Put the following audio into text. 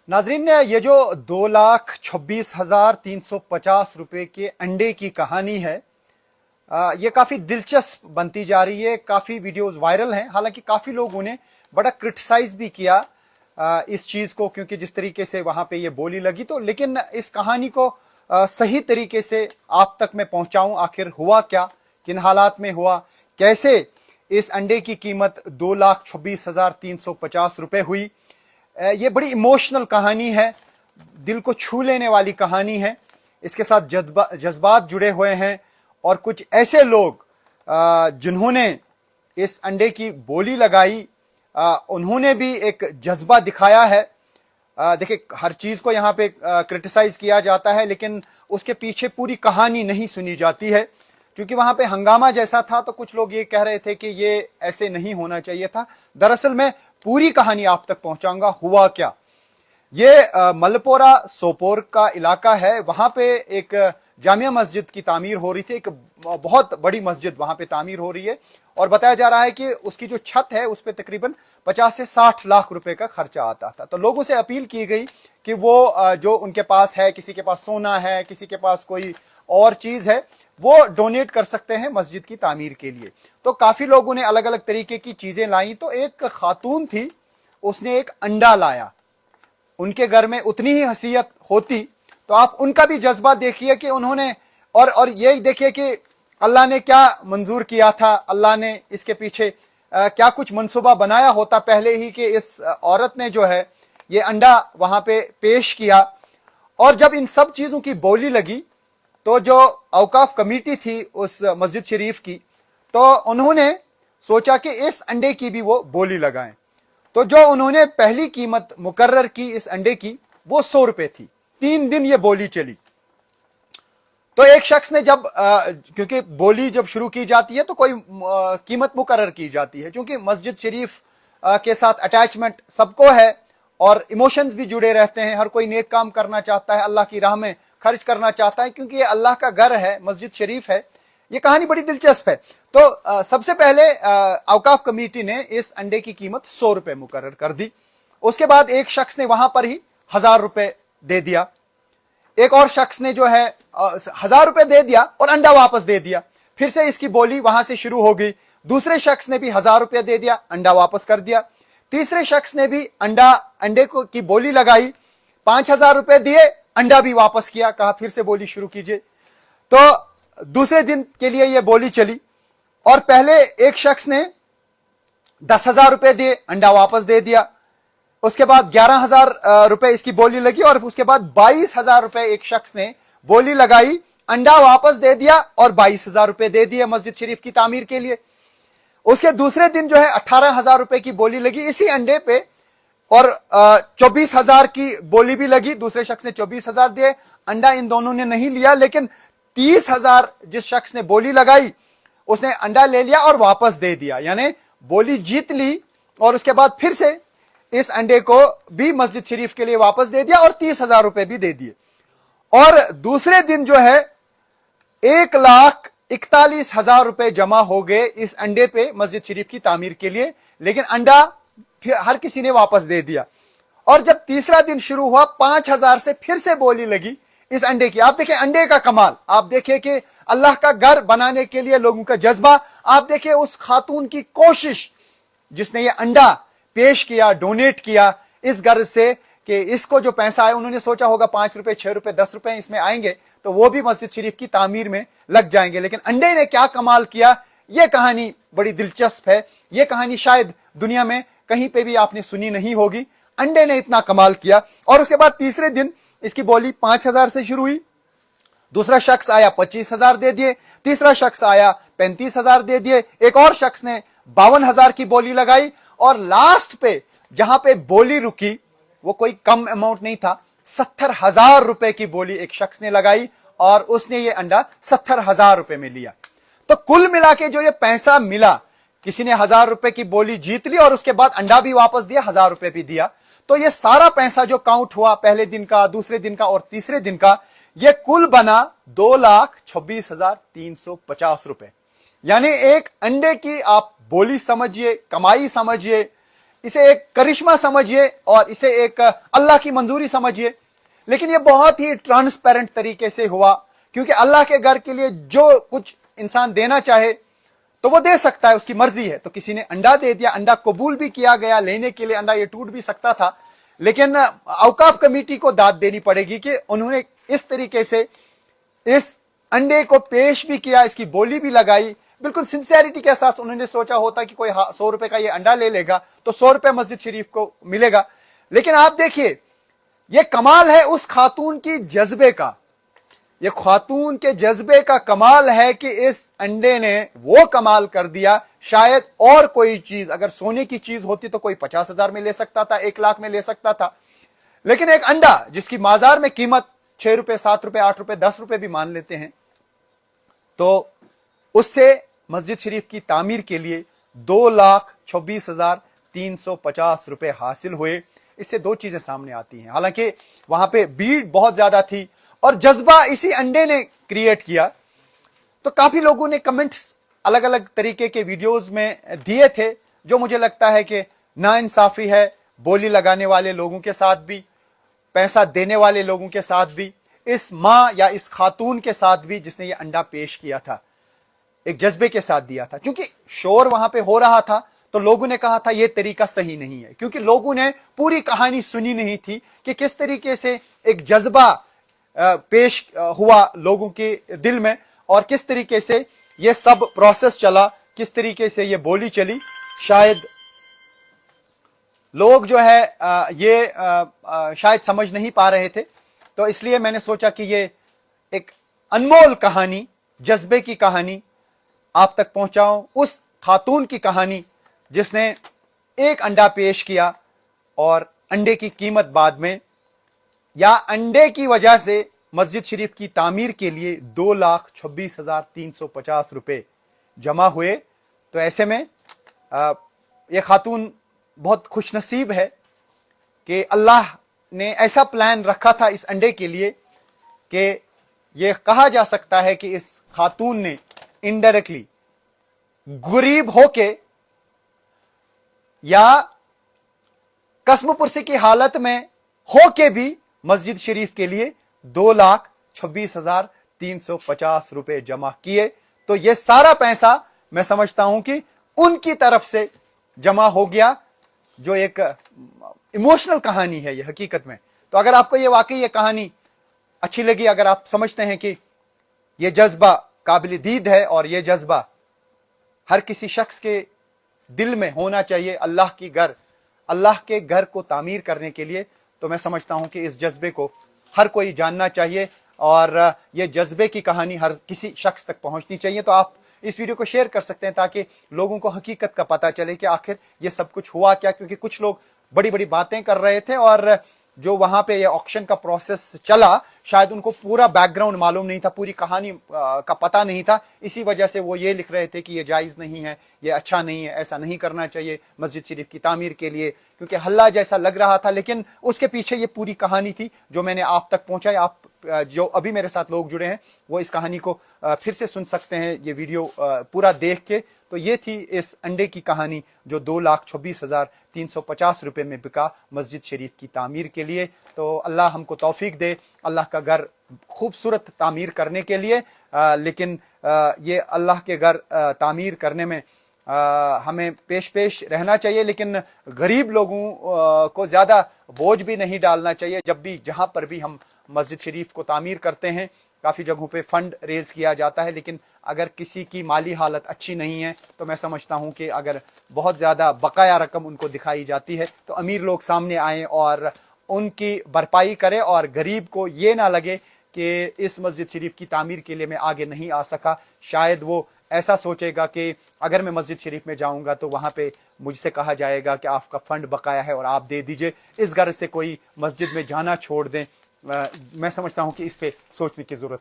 नाजरीन, ये जो 2,26,350 रुपए के अंडे की कहानी है, ये काफी दिलचस्प बनती जा रही है। काफी वीडियोस वायरल हैं, हालांकि काफी लोगों ने बड़ा क्रिटिसाइज भी किया इस चीज को, क्योंकि जिस तरीके से वहां पे ये बोली लगी। तो लेकिन इस कहानी को सही तरीके से आप तक मैं पहुंचाऊं, आखिर हुआ क्या, किन हालात में हुआ, कैसे इस अंडे की कीमत 2,26,350 रुपए हुई। ये बड़ी इमोशनल कहानी है, दिल को छू लेने वाली कहानी है। इसके साथ जज्बात जुड़े हुए हैं और कुछ ऐसे लोग जिन्होंने इस अंडे की बोली लगाई, उन्होंने भी एक जज्बा दिखाया है। देखिए, हर चीज को यहाँ पे क्रिटिसाइज किया जाता है, लेकिन उसके पीछे पूरी कहानी नहीं सुनी जाती है। क्योंकि वहां पे हंगामा जैसा था, तो कुछ लोग ये कह रहे थे कि ये ऐसे नहीं होना चाहिए था। दरअसल मैं पूरी कहानी आप तक पहुंचाऊंगा, हुआ क्या। ये मलपोरा सोपोर का इलाका है। वहां पे एक जामिया मस्जिद की तामीर हो रही थी, एक बहुत बड़ी मस्जिद वहां पे तामीर हो रही है, और बताया जा रहा है कि उसकी जो छत है उस पर तकरीबन 50 से 60 लाख रुपए का खर्चा आता था। तो लोगों से अपील की गई कि वो जो उनके पास है, किसी के पास सोना है, किसी के पास कोई और चीज है, वो डोनेट कर सकते हैं मस्जिद की तामीर के लिए। तो काफी लोगों ने अलग अलग तरीके की चीजें लाई। तो एक खातून थी, उसने एक अंडा लाया। उनके घर में उतनी ही हैसियत होती तो आप उनका भी जज्बा देखिए कि उन्होंने, और ये देखिए कि अल्लाह ने क्या मंजूर किया था, अल्लाह ने इसके पीछे क्या कुछ मंसूबा बनाया होता पहले ही, कि इस औरत ने जो है ये अंडा वहां पे पेश किया। और जब इन सब चीजों की बोली लगी, तो जो औकाफ कमेटी थी उस मस्जिद शरीफ की, तो उन्होंने सोचा कि इस अंडे की भी वो बोली लगाएं। तो जो उन्होंने पहली कीमत मुकर्रर की इस अंडे की, वो 100 रुपए थी। 3 दिन ये बोली चली। तो एक शख्स ने जब क्योंकि बोली जब शुरू की जाती है तो कोई कीमत मुकर्रर की जाती है, क्योंकि मस्जिद शरीफ के साथ अटैचमेंट सबको है और इमोशंस भी जुड़े रहते हैं। हर कोई नेक काम करना चाहता है, अल्लाह की राह में खर्च करना चाहता है, क्योंकि ये अल्लाह का घर है, मस्जिद शरीफ है। ये कहानी बड़ी दिलचस्प है। तो सबसे पहले औकाफ कमेटी ने इस अंडे की कीमत 100 रुपए मुकर्रर कर दी। उसके बाद एक शख्स ने वहां पर ही 1000 रुपए दे दिया। एक और शख्स ने जो है 1000 रुपए दे दिया और अंडा वापस दे दिया। फिर से इसकी बोली वहां से शुरू हो गई। दूसरे शख्स ने भी 1000 रुपए दे दिया, अंडा वापस कर दिया। तीसरे शख्स ने भी अंडे को की बोली लगाई, 5000 रुपए दिए, अंडा भी वापस किया, कहा फिर से बोली शुरू कीजिए। तो दूसरे दिन के लिए यह बोली चली, और पहले एक शख्स ने 10,000 रुपए दिए, अंडा वापस दे दिया। उसके बाद 11,000 रुपए इसकी बोली लगी, और उसके बाद 22,000 रुपए एक शख्स ने बोली लगाई, अंडा वापस दे दिया और 22,000 रुपए दे दिए मस्जिद शरीफ की तामीर के लिए। उसके दूसरे दिन जो है 18,000 रुपए की बोली लगी इसी अंडे पे, और 24,000 की बोली भी लगी। दूसरे शख्स ने 24,000 दिए, अंडा इन दोनों ने नहीं लिया, लेकिन 30,000 जिस शख्स ने बोली लगाई उसने अंडा ले लिया और वापस दे दिया। यानी बोली जीत ली, और उसके बाद फिर से इस अंडे को भी मस्जिद शरीफ के लिए वापस दे दिया और 30,000 रुपए भी दे दिए। और दूसरे दिन जो है 1,41,000 रुपए जमा हो गए इस अंडे पे मस्जिद शरीफ की तामीर के लिए, लेकिन अंडा फिर हर किसी ने वापस दे दिया। और जब तीसरा दिन शुरू हुआ, 5,000 से फिर से बोली लगी इस अंडे की। आप देखिए अंडे का कमाल, आप देखिए कि अल्लाह का घर बनाने के लिए लोगों का जज्बा, आप देखिए उस खातून की कोशिश जिसने ये अंडा पेश किया, डोनेट किया इस गर्ज से कि इसको जो पैसा आया, उन्होंने सोचा होगा 5 रुपए, 6 रुपए, 10 रुपए इसमें आएंगे तो वो भी मस्जिद शरीफ की तामीर में लग जाएंगे। लेकिन अंडे ने क्या कमाल किया, यह कहानी बड़ी दिलचस्प है। यह कहानी शायद दुनिया में कहीं पे भी आपने सुनी नहीं होगी। अंडे ने इतना कमाल किया। और उसके बाद तीसरे दिन इसकी बोली 5,000 से शुरू हुई। दूसरा शख्स आया 25,000 दे दिए, तीसरा शख्स आया 35,000 दे दिए, एक और शख्स ने 52,000 की बोली लगाई, और लास्ट पे जहां पे बोली रुकी वो कोई कम अमाउंट नहीं था, 70,000 रुपए की बोली एक शख्स ने लगाई, और उसने ये अंडा 70,000 रुपए में लिया। तो कुल मिला के जो ये पैसा मिला, किसी ने 1000 रुपए की बोली जीत ली और उसके बाद अंडा भी वापस दिया, 1000 रुपए भी दिया। तो ये सारा पैसा जो काउंट हुआ पहले दिन का, दूसरे दिन का और तीसरे दिन का, ये कुल बना 2,26,350 रुपए। यानी एक अंडे की आप बोली समझिए, कमाई समझिए, इसे एक करिश्मा समझिए और इसे एक अल्लाह की मंजूरी समझिए, लेकिन ये बहुत ही ट्रांसपेरेंट तरीके से हुआ, क्योंकि अल्लाह के घर के लिए जो कुछ इंसान देना चाहे तो वो दे सकता है, उसकी मर्जी है। तो किसी ने अंडा दे दिया, अंडा कबूल भी किया गया, लेने के लिए अंडा ये टूट भी सकता था, लेकिन औकाफ कमेटी को दाद देनी पड़ेगी कि उन्होंने इस तरीके से इस अंडे को पेश भी किया, इसकी बोली भी लगाई, बिल्कुल सिंसियरिटी के साथ। उन्होंने सोचा होता कि कोई 100 रुपए का ये अंडा ले लेगा तो 100 रुपए मस्जिद शरीफ को मिलेगा, लेकिन आप देखिए ये कमाल है उस खातून की जज्बे का, ये खातून के जज्बे का कमाल है कि इस अंडे ने वो कमाल कर दिया। शायद और कोई चीज, अगर सोने की चीज होती तो कोई 50,000 में ले सकता था, 1 लाख में ले सकता था, लेकिन एक अंडा जिसकी बाजार में कीमत 6 रुपए, 7 रुपए, 8 रुपए, 10 रुपए भी मान लेते हैं, तो उससे मस्जिद शरीफ की तामीर के लिए 2,26,350 रुपए हासिल हुए। इससे दो चीजें सामने आती हैं, हालांकि वहां पे भीड़ बहुत ज्यादा थी और जज्बा इसी अंडे ने क्रिएट किया। तो काफी लोगों ने कमेंट्स अलग अलग तरीके के वीडियोस में दिए थे, जो मुझे लगता है कि नाइंसाफी है बोली लगाने वाले लोगों के साथ भी, पैसा देने वाले लोगों के साथ भी, इस मां या इस खातून के साथ भी जिसने ये अंडा पेश किया था, एक जज्बे के साथ दिया था। क्योंकि शोर वहां पे हो रहा था तो लोगों ने कहा था यह तरीका सही नहीं है, क्योंकि लोगों ने पूरी कहानी सुनी नहीं थी कि किस तरीके से एक जज्बा पेश हुआ लोगों के दिल में और किस तरीके से यह सब प्रोसेस चला, किस तरीके से यह बोली चली। शायद लोग जो है ये शायद समझ नहीं पा रहे थे, तो इसलिए मैंने सोचा कि ये एक अनमोल कहानी, जज्बे की कहानी आप तक पहुंचाऊं, उस खातून की कहानी जिसने एक अंडा पेश किया और अंडे की कीमत बाद में, या अंडे की वजह से मस्जिद शरीफ की तामीर के लिए 2,26,350 रुपए जमा हुए। तो ऐसे में यह खातून बहुत खुशनसीब है कि अल्लाह ने ऐसा प्लान रखा था इस अंडे के लिए कि यह कहा जा सकता है कि इस खातून ने इनडायरेक्टली गरीब होके या कसमपुरसी की हालत में होके भी मस्जिद शरीफ के लिए 2,26,350 रुपए जमा किए। तो यह सारा पैसा मैं समझता हूं कि उनकी तरफ से जमा हो गया, जो एक इमोशनल कहानी है ये हकीकत में। तो अगर आपको ये वाकई ये कहानी अच्छी लगी, अगर आप समझते हैं कि ये जज्बा काबिल दीद है और ये जज्बा हर किसी शख्स के दिल में होना चाहिए अल्लाह के घर को तामीर करने के लिए, तो मैं समझता हूं कि इस जज्बे को हर कोई जानना चाहिए और ये जज्बे की कहानी हर किसी शख्स तक पहुंचनी चाहिए। तो आप इस वीडियो को शेयर कर सकते हैं ताकि लोगों को हकीकत का पता चले कि आखिर ये सब कुछ हुआ क्या, क्योंकि कुछ लोग बड़ी बड़ी बातें कर रहे थे और जो वहां पे ये ऑक्शन का प्रोसेस चला शायद उनको पूरा बैकग्राउंड मालूम नहीं था, पूरी कहानी का पता नहीं था, इसी वजह से वो ये लिख रहे थे कि ये जायज़ नहीं है, ये अच्छा नहीं है, ऐसा नहीं करना चाहिए मस्जिद शरीफ की तामीर के लिए, क्योंकि हल्ला जैसा लग रहा था, लेकिन उसके पीछे ये पूरी कहानी थी जो मैंने आप तक पहुंचाई। आप जो अभी मेरे साथ लोग जुड़े हैं वो इस कहानी को फिर से सुन सकते हैं, ये वीडियो पूरा देख के। तो ये थी इस अंडे की कहानी जो 2,26,350 रुपए में बिका मस्जिद शरीफ की तामीर के लिए। तो अल्लाह हमको तौफीक दे अल्लाह का घर खूबसूरत तामीर करने के लिए, लेकिन ये अल्लाह के घर तामीर करने में हमें पेश रहना चाहिए, लेकिन गरीब लोगों को ज़्यादा बोझ भी नहीं डालना चाहिए। जब भी जहाँ पर भी हम मस्जिद शरीफ को तामीर करते हैं, काफ़ी जगहों पे फंड रेज किया जाता है, लेकिन अगर किसी की माली हालत अच्छी नहीं है तो मैं समझता हूँ कि अगर बहुत ज़्यादा बकाया रकम उनको दिखाई जाती है तो अमीर लोग सामने आएँ और उनकी भरपाई करें, और गरीब को ये ना लगे कि इस मस्जिद शरीफ की तामीर के लिए मैं आगे नहीं आ सका। शायद वो ऐसा सोचेगा कि अगर मैं मस्जिद शरीफ में जाऊंगा तो वहाँ पे मुझसे कहा जाएगा कि आपका फ़ंड बकाया है और आप दे दीजिए, इस गर्ज से कोई मस्जिद में जाना छोड़ दें। मैं समझता हूँ कि इस पे सोचने की ज़रूरत है।